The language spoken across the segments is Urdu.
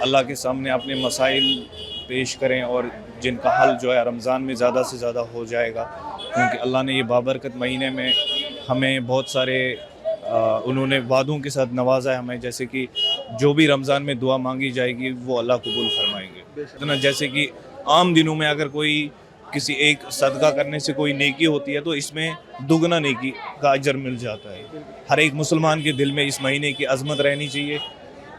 اللہ کے سامنے اپنے مسائل پیش کریں اور جن کا حل جو ہے رمضان میں زیادہ سے زیادہ ہو جائے گا, کیونکہ اللہ نے یہ بابرکت مہینے میں ہمیں بہت سارے انہوں نے وعدوں کے ساتھ نوازا ہے ہمیں, جیسے کہ جو بھی رمضان میں دعا مانگی جائے گی وہ اللہ قبول فرمائیں گے. جیسے کہ عام دنوں میں اگر کوئی کسی ایک صدقہ کرنے سے کوئی نیکی ہوتی ہے تو اس میں دگنا نیکی کا اجر مل جاتا ہے. ہر ایک مسلمان کے دل میں اس مہینے کی عظمت رہنی چاہیے.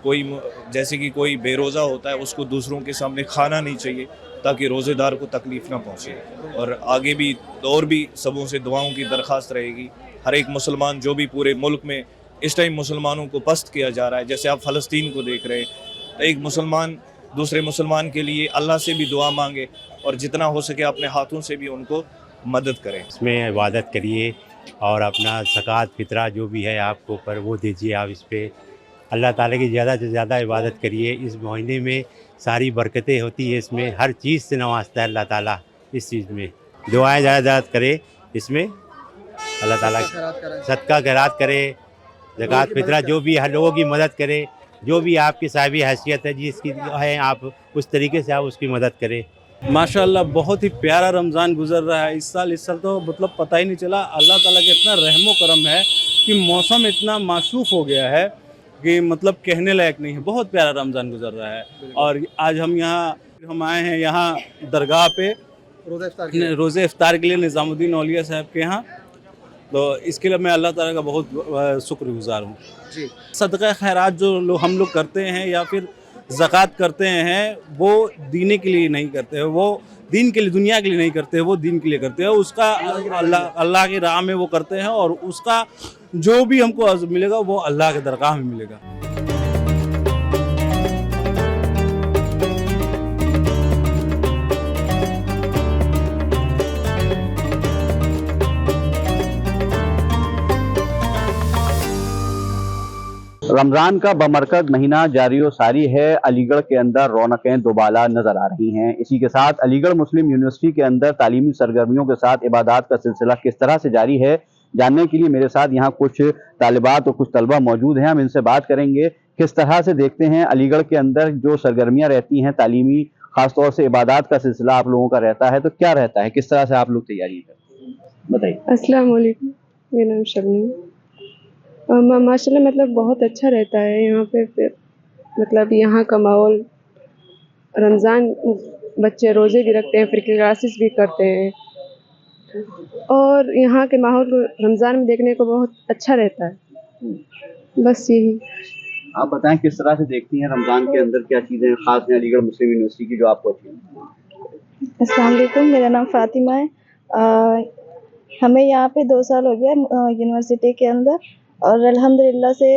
کوئی جیسے کہ کوئی بے روزہ ہوتا ہے اس کو دوسروں کے سامنے کھانا نہیں چاہیے تاکہ روزے دار کو تکلیف نہ پہنچے. اور آگے بھی اور بھی سبوں سے دعاؤں کی درخواست رہے گی. ہر ایک مسلمان جو بھی پورے ملک میں اس ٹائم مسلمانوں کو پست کیا جا رہا ہے, جیسے آپ فلسطین کو دیکھ رہے ہیں, ایک مسلمان دوسرے مسلمان کے لیے اللہ سے بھی دعا مانگے اور جتنا ہو سکے اپنے ہاتھوں سے بھی ان کو مدد کریں. اس میں عبادت کریے اور اپنا زکوٰۃ فطرہ جو بھی ہے آپ کو اوپر وہ دیجیے. آپ اس پہ اللہ تعالیٰ کی زیادہ سے زیادہ عبادت کریے. اس مہینے میں ساری برکتیں ہوتی ہے, اس میں ہر چیز سے نوازتا ہے اللہ تعالیٰ. اس چیز میں دعائیں زیادہ کرے, اس میں اللہ تعالیٰ صدقہ خیرات کرے, زکوٰۃ فطرہ جو بھی ہر لوگوں کی مدد کرے. جو بھی آپ کی صاحب حیثیت ہے جس کی ہے آپ اس طریقے سے آپ اس کی مدد کریں. ماشاءاللہ بہت ہی پیارا رمضان گزر رہا ہے اس سال تو مطلب پتہ ہی نہیں چلا. اللہ تعالیٰ کا اتنا رحم و کرم ہے کہ موسم اتنا معشوف ہو گیا ہے کہ مطلب کہنے لائق نہیں ہے. بہت پیارا رمضان گزر رہا ہے. اور آج ہم آئے ہیں یہاں درگاہ پہ روزہ افطار کے لیے نظام الدین اولیاء صاحب کے یہاں. تو اس کے لیے میں اللہ تعالیٰ کا بہت شکر گزار ہوں. صدقہ خیرات جو ہم لوگ کرتے ہیں یا پھر زکوٰۃ کرتے ہیں وہ دین کے لیے نہیں کرتے ہیں, وہ دین کے لیے دنیا کے لیے نہیں کرتے ہیں, وہ دین کے لیے کرتے ہیں. اس کا اللہ کی راہ میں وہ کرتے ہیں اور اس کا جو بھی ہم کو ملے گا وہ اللہ کے درگاہ میں ملے گا. رمضان کا بمرکز مہینہ جاری و ساری ہے. علی گڑھ کے اندر رونقیں دوبالا نظر آ رہی ہیں. اسی کے ساتھ علی گڑھ مسلم یونیورسٹی کے اندر تعلیمی سرگرمیوں کے ساتھ عبادات کا سلسلہ کس طرح سے جاری ہے, جاننے کے لیے میرے ساتھ یہاں کچھ طالبات اور کچھ طلبہ موجود ہیں. ہم ان سے بات کریں گے کس طرح سے دیکھتے ہیں علی گڑھ کے اندر جو سرگرمیاں رہتی ہیں تعلیمی, خاص طور سے عبادات کا سلسلہ آپ لوگوں کا رہتا ہے, تو کیا رہتا ہے, کس طرح سے آپ لوگ تیاری کرتے ہیں, بتائیے. السلام علیکم, میرا نام شبنم. ماشاء اللہ مطلب بہت اچھا رہتا ہے یہاں پہ. مطلب یہاں کا ماحول, رمضان بچے روزے بھی رکھتے ہیں, پھر کلاسز بھی کرتے ہیں, اور یہاں کے ماحول کو رمضان میں دیکھنے کو بہت اچھا رہتا ہے. بس یہی. آپ بتائیں کس طرح سے دیکھتی ہیں رمضان کے اندر کیا چیزیں خاص ہیں علی گڑھ مسلم یونیورسٹی کی جو آپ کو اچھی ہیں؟ السلام علیکم, میرا نام فاطمہ ہے. ہمیں یہاں پہ 2 سال ہو گیا یونیورسٹی کے اندر, اور الحمدللہ سے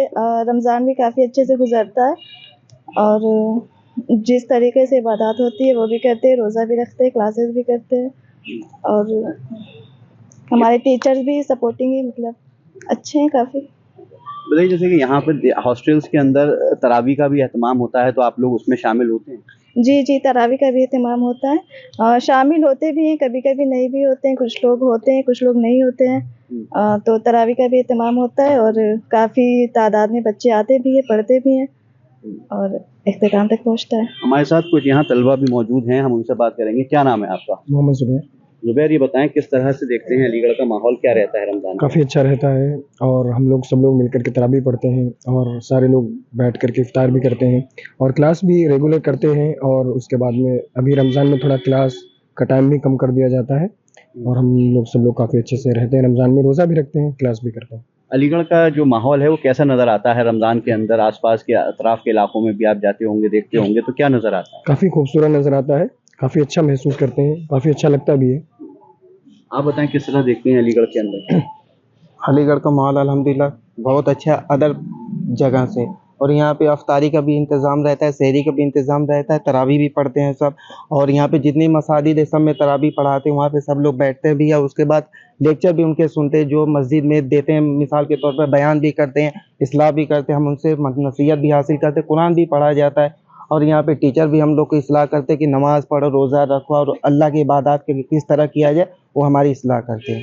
رمضان بھی کافی اچھے سے گزرتا ہے. اور جس طریقے سے عبادات ہوتی ہے وہ بھی کرتے ہیں, روزہ بھی رکھتے ہیں, کلاسز بھی کرتے ہیں, اور ہمارے ٹیچرز بھی سپورٹنگ ہی مطلب اچھے ہیں کافی. بتائیے جیسے کہ یہاں پہ ہاسٹلس کے اندر تراویح کا بھی اہتمام ہوتا ہے, تو آپ لوگ اس میں شامل ہوتے ہیں؟ جی تراویح کا بھی اہتمام ہوتا ہے, شامل ہوتے بھی ہیں, کبھی کبھی نہیں بھی ہوتے ہیں. کچھ لوگ ہوتے ہیں, کچھ لوگ نہیں ہوتے ہیں. تو تراویح کا بھی اہتمام ہوتا ہے اور کافی تعداد میں بچے آتے بھی ہیں, پڑھتے بھی ہیں, اور اختتام تک پہنچتا ہے. ہمارے ساتھ کچھ یہاں طلبہ بھی موجود ہیں, ہم ان سے بات کریں گے. کیا نام ہے آپ کا؟ محمد زبیر. زبیر, یہ بتائیں کس طرح سے دیکھتے ہیں علی گڑھ کا ماحول کیا رہتا ہے رمضان؟ کافی اچھا رہتا ہے, اور ہم لوگ سب لوگ مل کر کے تراویح پڑھتے ہیں, اور سارے لوگ بیٹھ کر کے افطار بھی کرتے ہیں, اور کلاس بھی ریگولر کرتے ہیں. اور اس کے بعد میں ابھی رمضان میں تھوڑا کلاس کا ٹائم بھی کم کر دیا جاتا ہے, اور ہم لوگ سب لوگ کافی اچھے سے رہتے ہیں. رمضان میں روزہ بھی رکھتے ہیں, کلاس بھی کرتے ہیں. علی گڑھ کا جو ماحول ہے وہ کیسا نظر آتا ہے رمضان کے اندر؟ آس پاس کے اطراف کے علاقوں میں بھی آپ جاتے ہوں گے, دیکھتے ہوں گے, تو کیا نظر آتا ہے؟ کافی خوبصورت نظر آتا ہے, کافی اچھا محسوس کرتے ہیں, کافی اچھا لگتا بھی ہے. آپ بتائیں کس طرح دیکھتے ہیں علی گڑھ کے اندر؟ علی گڑھ کا ماحول الحمدللہ بہت اچھا ادر جگہ سے, اور یہاں پہ افطاری کا بھی انتظام رہتا ہے, سحری کا بھی انتظام رہتا ہے, تراویح بھی پڑھتے ہیں سب. اور یہاں پہ جتنی مساجد ہے سب میں تراویح پڑھاتے ہیں, وہاں پہ سب لوگ بیٹھتے بھی ہیں. اس کے بعد لیکچر بھی ان کے سنتے ہیں جو مسجد میں دیتے ہیں, مثال کے طور پر بیان بھی کرتے ہیں, اصلاح بھی کرتے ہیں, ہم ان سے نصیحت بھی حاصل کرتے ہیں, قرآن بھی پڑھایا جاتا ہے. اور یہاں پہ ٹیچر بھی ہم لوگ کو اصلاح کرتے ہیں کہ نماز پڑھو, روزہ رکھو, اور اللہ کی عبادات کے کس طرح کیا جائے وہ ہماری اصلاح کرتے ہیں.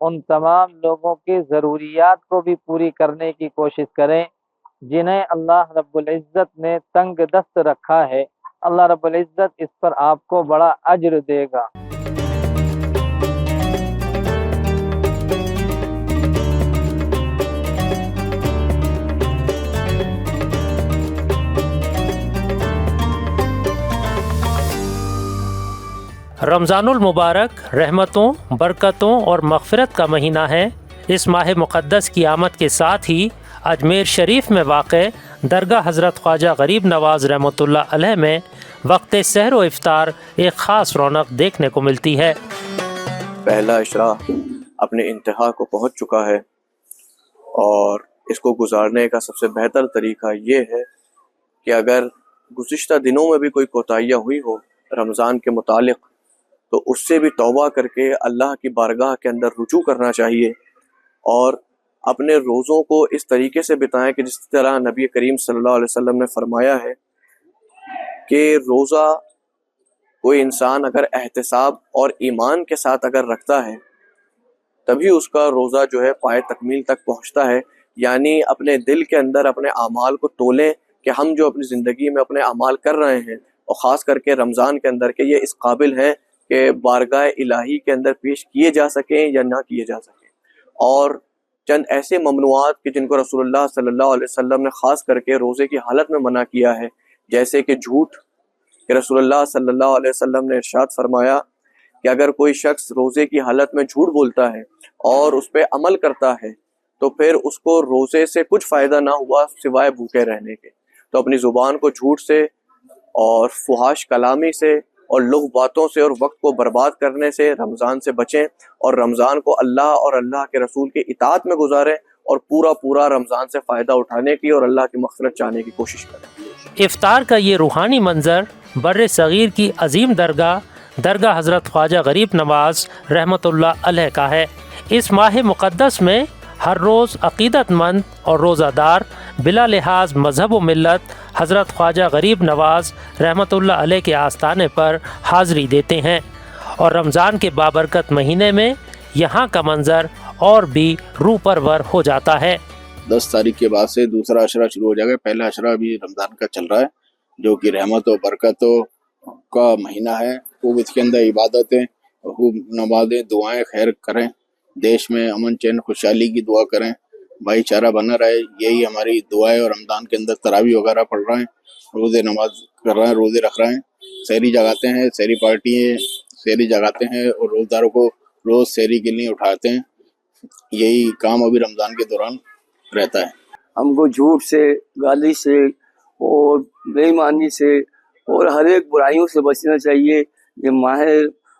ان تمام لوگوں کی ضروریات کو بھی پوری کرنے کی کوشش کریں جنہیں اللہ رب العزت نے تنگ دست رکھا ہے۔ اللہ رب العزت اس پر آپ کو بڑا اجر دے گا۔ رمضان المبارک رحمتوں، برکتوں اور مغفرت کا مہینہ ہے۔ اس ماہ مقدس کی آمد کے ساتھ ہی اجمیر شریف میں واقع درگاہ حضرت خواجہ غریب نواز رحمۃ اللہ علیہ میں وقت سحر و افطار ایک خاص رونق دیکھنے کو ملتی ہے۔ پہلا عشرہ اپنے انتہا کو پہنچ چکا ہے اور اس کو گزارنے کا سب سے بہتر طریقہ یہ ہے کہ اگر گزشتہ دنوں میں بھی کوئی کوتاہیاں ہوئی ہو رمضان کے متعلق تو اس سے بھی توبہ کر کے اللہ کی بارگاہ کے اندر رجوع کرنا چاہیے اور اپنے روزوں کو اس طریقے سے بتائیں کہ جس طرح نبی کریم صلی اللہ علیہ وسلم نے فرمایا ہے کہ روزہ کوئی انسان اگر احتساب اور ایمان کے ساتھ اگر رکھتا ہے تبھی اس کا روزہ جو ہے پائے تکمیل تک پہنچتا ہے، یعنی اپنے دل کے اندر اپنے اعمال کو تولیں کہ ہم جو اپنی زندگی میں اپنے اعمال کر رہے ہیں اور خاص کر کے رمضان کے اندر کہ یہ اس قابل ہیں کہ بارگاہ الہی کے اندر پیش کیے جا سکیں یا نہ کیے جا سکیں، اور چند ایسے ممنوعات کہ جن کو رسول اللہ صلی اللہ علیہ وسلم نے خاص کر کے روزے کی حالت میں منع کیا ہے، جیسے کہ جھوٹ، کہ رسول اللہ صلی اللہ علیہ وسلم نے ارشاد فرمایا کہ اگر کوئی شخص روزے کی حالت میں جھوٹ بولتا ہے اور اس پہ عمل کرتا ہے تو پھر اس کو روزے سے کچھ فائدہ نہ ہوا سوائے بھوکے رہنے کے۔ تو اپنی زبان کو جھوٹ سے اور فحش کلامی سے اور لغو باتوں سے اور وقت کو برباد کرنے سے رمضان سے بچیں اور رمضان کو اللہ اور اللہ کے رسول کی اطاعت میں گزاریں اور پورا رمضان سے فائدہ اٹھانے کی اور اللہ کی مغفرت چاہنے کی کوشش کریں۔ افطار کا یہ روحانی منظر بر صغیر کی عظیم درگاہ حضرت خواجہ غریب نواز رحمۃ اللہ علیہ کا ہے۔ اس ماہ مقدس میں ہر روز عقیدت مند اور روزہ دار بلا لحاظ مذہب و ملت حضرت خواجہ غریب نواز رحمۃ اللہ علیہ کے آستانے پر حاضری دیتے ہیں، اور رمضان کے بابرکت مہینے میں یہاں کا منظر اور بھی روح پرور ہو جاتا ہے۔ 10 تاریخ کے بعد سے دوسرا عشرہ شروع ہو جائے گا۔ پہلا عشرہ بھی رمضان کا چل رہا ہے جو کہ رحمت و برکتوں کا مہینہ ہے۔ خوب اس کے اندر عبادتیں، خوب نمازیں، دعائیں خیر کریں، دیش میں امن چین خوشحالی کی دعا کریں، بھائی چارہ بنا رہے، یہی ہماری دعا ہے۔ اور رمضان کے اندر تراویح وغیرہ پڑھ رہے ہیں، روزے نماز کر رہے ہیں، روزے رکھ رہے ہیں، سحری جگاتے ہیں، سحری پارٹی سحری جگاتے ہیں اور روزداروں کو روز سحری کے لیے اٹھاتے ہیں۔ یہی کام ابھی رمضان کے دوران رہتا ہے۔ ہم کو جھوٹ سے، گالی سے اور بے ایمانی سے اور ہر ایک برائیوں سے بچنا چاہیے۔ یہ ماہ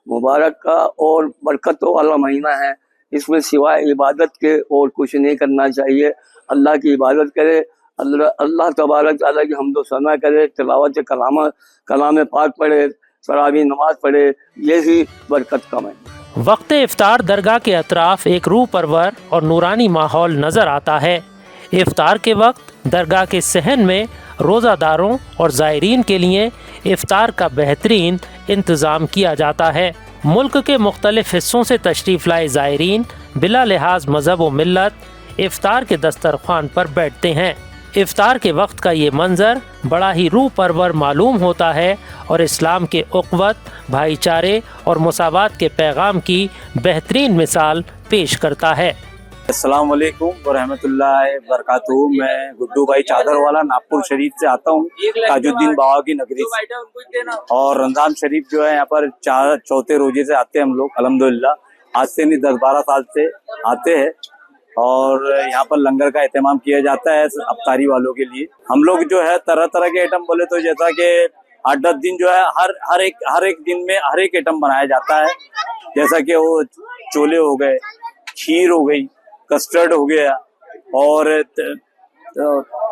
مبارک کا اور برکتوں والا مہینہ ہے، اس میں سوائے عبادت کے اور کچھ نہیں کرنا چاہیے۔ اللہ کی عبادت کرے، اللہ تبارک تعالیٰ کی حمد و ثنا کرے، تلاوت کلام پاک پڑھے، تراویح نماز پڑھے، یہی برکت کا مہینہ۔ وقت افطار درگاہ کے اطراف ایک روح پرور اور نورانی ماحول نظر آتا ہے۔ افطار کے وقت درگاہ کے صحن میں روزہ داروں اور زائرین کے لیے افطار کا بہترین انتظام کیا جاتا ہے۔ ملک کے مختلف حصوں سے تشریف لائے زائرین بلا لحاظ مذہب و ملت افطار کے دسترخوان پر بیٹھتے ہیں۔ افطار کے وقت کا یہ منظر بڑا ہی روح پرور معلوم ہوتا ہے اور اسلام کے اخوت، بھائی چارے اور مساوات کے پیغام کی بہترین مثال پیش کرتا ہے۔ السلام علیکم ورحمۃ اللہ وبرکاتہ۔ میں گڈو بھائی چادر والا ناگپور شریف سے آتا ہوں، تاج الدین بابا کی نگری سے، اور رمضان شریف جو ہے یہاں پر چوتھے روزے سے آتے ہیں ہم لوگ الحمدللہ۔ آج سے نہیں 10-12 سال سے آتے ہیں اور یہاں پر لنگر کا اہتمام کیا جاتا ہے افطاری والوں کے لیے۔ ہم لوگ جو ہے طرح طرح کے آئٹم بولے تو جیسا کہ 8-10 دن جو ہے ہر ایک دن میں ہر ایک آئٹم بنایا جاتا ہے، جیسا کہ وہ چولے ہو گئے، کھیر ہو گئی، کسٹرڈ ہو گیا اور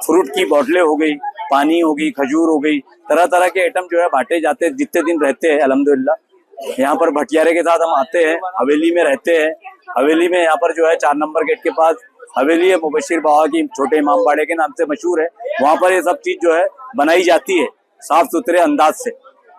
فروٹ کی بوٹلیں ہو گئی، پانی ہو گئی، کھجور ہو گئی، طرح طرح کے آئٹم جو ہے بانٹے جاتے ہیں جتنے دن رہتے ہیں الحمدللہ۔ یہاں پر بھٹیارے کے ساتھ ہم آتے ہیں، حویلی میں رہتے ہیں۔ حویلی میں یہاں پر جو ہے 4 نمبر گیٹ کے پاس حویلی ہے، مبشر بابا کی چھوٹے امام باڑے کے نام سے مشہور ہے۔ وہاں پر یہ سب چیز جو ہے بنائی جاتی ہے صاف ستھرے انداز سے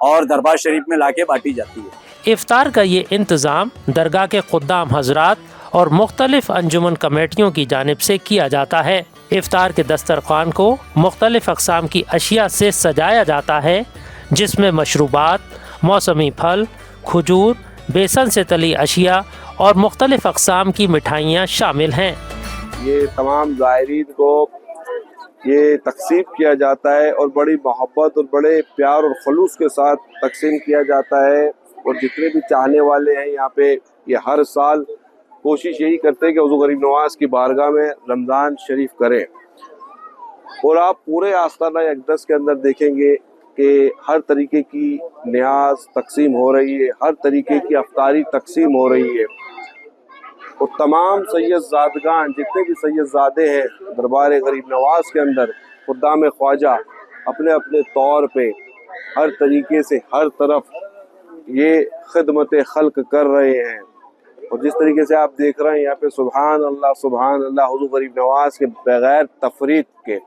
اور دربار شریف میں لا کے بانٹی جاتی ہے۔ افطار کا یہ انتظام درگاہ کے خدام حضرات اور مختلف انجمن کمیٹیوں کی جانب سے کیا جاتا ہے۔ افطار کے دسترخوان کو مختلف اقسام کی اشیاء سے سجایا جاتا ہے، جس میں مشروبات، موسمی پھل، کھجور، بیسن سے تلی اشیاء اور مختلف اقسام کی مٹھائیاں شامل ہیں۔ یہ تمام زائرین کو یہ تقسیم کیا جاتا ہے اور بڑی محبت اور بڑے پیار اور خلوص کے ساتھ تقسیم کیا جاتا ہے، اور جتنے بھی چاہنے والے ہیں یہاں پہ یہ ہر سال کوشش یہی کرتے ہیں کہ حضور غریب نواز کی بارگاہ میں رمضان شریف کریں۔ اور آپ پورے آستانہ اقدس کے اندر دیکھیں گے کہ ہر طریقے کی نیاز تقسیم ہو رہی ہے، ہر طریقے کی افطاری تقسیم ہو رہی ہے، اور تمام سید زادگان جتنے بھی سید زادے ہیں دربار غریب نواز کے اندر، خدام خواجہ اپنے اپنے طور پہ ہر طریقے سے ہر طرف یہ خدمت خلق کر رہے ہیں۔ اور جس طریقے سے آپ دیکھ رہے ہیں یہاں پہ سبحان اللہ حضور غریب نواز کے بغیر تفریق کے،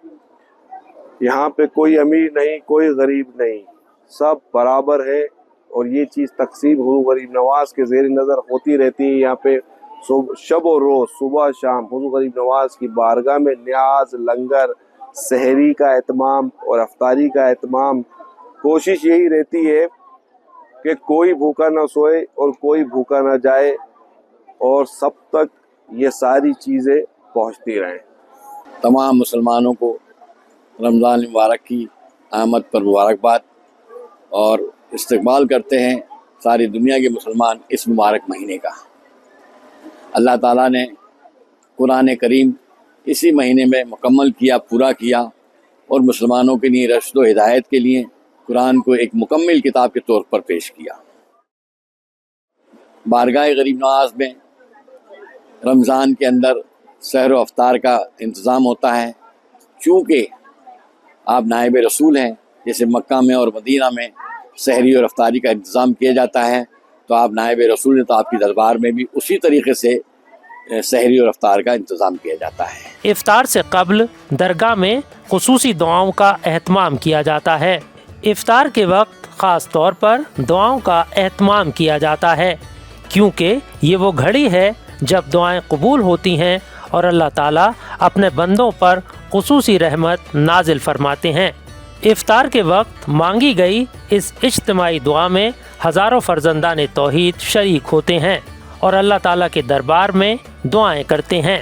یہاں پہ کوئی امیر نہیں، کوئی غریب نہیں، سب برابر ہے، اور یہ چیز تقسیم حضور غریب نواز کے زیر نظر ہوتی رہتی ہے۔ یہاں پہ شب و روز صبح شام حضور غریب نواز کی بارگاہ میں نیاز، لنگر، سحری کا اہتمام اور افطاری کا اہتمام۔ کوشش یہی رہتی ہے کہ کوئی بھوکا نہ سوئے اور کوئی بھوکا نہ جائے، اور سب تک یہ ساری چیزیں پہنچتی رہیں۔ تمام مسلمانوں کو رمضان مبارک کی آمد پر مبارکباد، اور استقبال کرتے ہیں ساری دنیا کے مسلمان اس مبارک مہینے کا۔ اللہ تعالیٰ نے قرآن کریم اسی مہینے میں مکمل کیا، پورا کیا، اور مسلمانوں کے لیے رشد و ہدایت کے لیے قرآن کو ایک مکمل کتاب کے طور پر پیش کیا۔ بارگاہ غریب نواز میں رمضان کے اندر سحر و افطار کا انتظام ہوتا ہے، چونکہ آپ نائب رسول ہیں، جیسے مکہ میں اور مدینہ میں سحری اور افطاری کا انتظام کیا جاتا ہے، تو آپ نائب رسول ہیں، تو آپ کی دربار میں بھی اسی طریقے سے سحری اور افطار کا انتظام کیا جاتا ہے۔ افطار سے قبل درگاہ میں خصوصی دعاؤں کا اہتمام کیا جاتا ہے۔ افطار کے وقت خاص طور پر دعاؤں کا اہتمام کیا جاتا ہے، کیونکہ یہ وہ گھڑی ہے جب دعائیں قبول ہوتی ہیں اور اللہ تعالیٰ اپنے بندوں پر خصوصی رحمت نازل فرماتے ہیں۔ افطار کے وقت مانگی گئی اس اجتماعی دعا میں ہزاروں فرزندان توحید شریک ہوتے ہیں اور اللہ تعالیٰ کے دربار میں دعائیں کرتے ہیں۔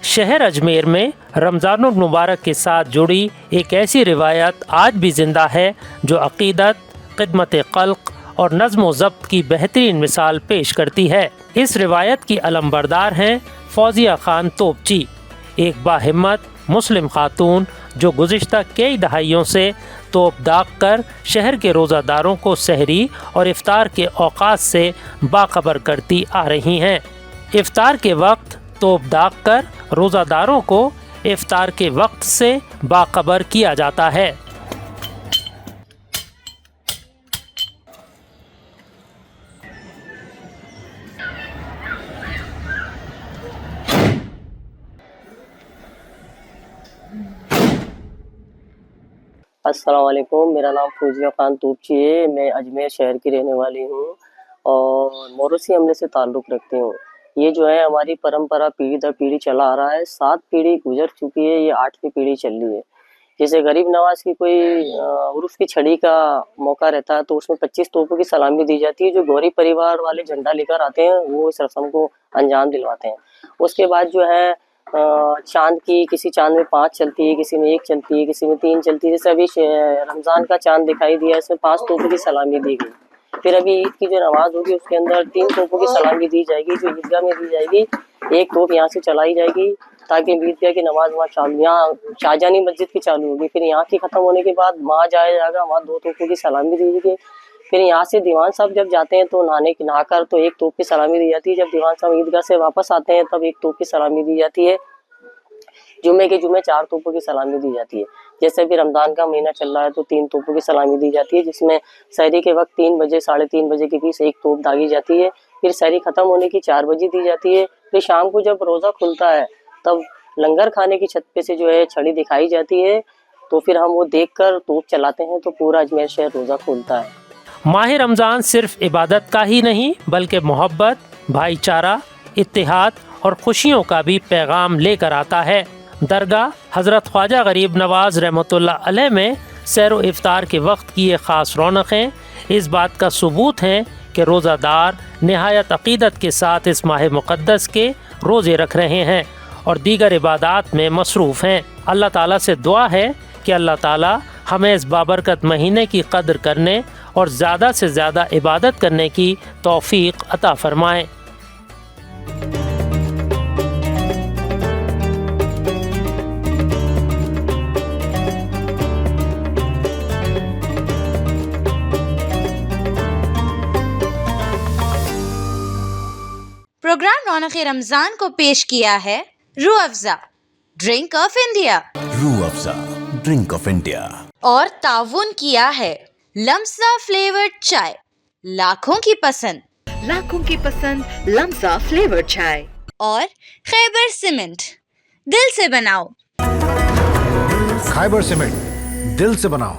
شہر اجمیر میں رمضان المبارک کے ساتھ جڑی ایک ایسی روایت آج بھی زندہ ہے جو عقیدت، خدمت خلق اور نظم و ضبط کی بہترین مثال پیش کرتی ہے۔ اس روایت کی علمبردار ہیں فوزیہ خان توپچی، ایک باہمت مسلم خاتون جو گزشتہ کئی دہائیوں سے توپ داغ کر شہر کے روزہ داروں کو سحری اور افطار کے اوقات سے باخبر کرتی آ رہی ہیں۔ افطار کے وقت توپ داغ کر روزہ داروں کو افطار کے وقت سے باخبر کیا جاتا ہے۔ السلام علیکم، میرا نام فوزیہ خان توپچی ہے، میں اجمیر شہر کی رہنے والی ہوں اور موروثی عملے سے تعلق رکھتی ہوں۔ یہ جو ہے ہماری پرمپرا پیڑھی در پیڑھی چلا آ رہا ہے، 7 پیڑھی گزر چکی ہے، یہ 8ویں پیڑھی چل رہی ہے۔ جیسے غریب نواز کی کوئی عرف کی چھڑی کا موقع رہتا ہے تو اس میں 25 توپوں کی سلامی دی جاتی ہے، جو گوری پریوار والے جھنڈا لے کر آتے ہیں وہ اس رسم کو انجام دلواتے ہیں۔ اس کے بعد جو ہے چاند کی، کسی چاند میں 5 چلتی ہے، کسی میں 1 چلتی ہے، کسی میں 3 چلتی ہے۔ جیسے ابھی رمضان کا چاند دکھائی دیا، اس میں 5 توپوں کی سلامی دی گئی۔ پھر ابھی عید کی جو نماز ہوگی اس کے اندر 3 توپوں کی سلامی دی جائے گی، جو عیدگاہ میں دی جائے گی۔ 1 توپ یہاں سے چلائی جائے گی تاکہ عیدگاہ کی نماز وہاں چالو، یہاں شاہجہانی مسجد کی چالو ہوگی۔ پھر یہاں کی ختم ہونے کے بعد وہاں جایا جائے گا، وہاں 2 توپوں کی سلامی دی جائے گی۔ پھر یہاں سے دیوان صاحب جب جاتے ہیں تو نہا کر تو 1 توپ کی سلامی دی جاتی ہے۔ جب دیوان صاحب عیدگاہ سے واپس آتے ہیں تب 1 توپ کی سلامی دی جاتی ہے۔ جمعے کے جمعے 4 توپوں کی سلامی دی جاتی ہے۔ جیسے بھی رمضان کا مہینہ چل رہا ہے تو 3 توپوں کی سلامی دی جاتی ہے، جس میں سحری کے وقت 3 بجے 3:30 بجے کے بیچ 1 توپ داغی جاتی ہے۔ پھر سحری ختم ہونے کی 4 بجے دی جاتی ہے۔ پھر شام کو جب روزہ کھلتا ہے تب لنگر کھانے کی چھت پہ سے جو ہے چھڑی دکھائی جاتی ہے، تو پھر ہم وہ دیکھ کر توپ چلاتے ہیں تو پورا اجمیر شہر روزہ کھولتا ہے۔ ماہ رمضان صرف عبادت کا ہی نہیں بلکہ محبت، بھائی چارہ، اتحاد اور خوشیوں کا بھی پیغام لے کر آتا ہے۔ درگاہ حضرت خواجہ غریب نواز رحمۃ اللہ علیہ میں سیر و افطار کے وقت کی یہ خاص رونقیں اس بات کا ثبوت ہیں کہ روزہ دار نہایت عقیدت کے ساتھ اس ماہ مقدس کے روزے رکھ رہے ہیں اور دیگر عبادات میں مصروف ہیں۔ اللہ تعالیٰ سے دعا ہے کہ اللہ تعالیٰ ہمیں اس بابرکت مہینے کی قدر کرنے اور زیادہ سے زیادہ عبادت کرنے کی توفیق عطا فرمائے۔ پروگرام رونق رمضان کو پیش کیا ہے روح افزا ڈرنک آف انڈیا، روح افزا ڈرنک آف انڈیا، اور تعاون کیا ہے لمسا فلیورڈ چائے، لاکھوں کی پسند لمسا فلیورڈ چائے، اور خیبر سیمنٹ، دل سے بناؤ، خیبر سیمنٹ، دل سے بناؤ۔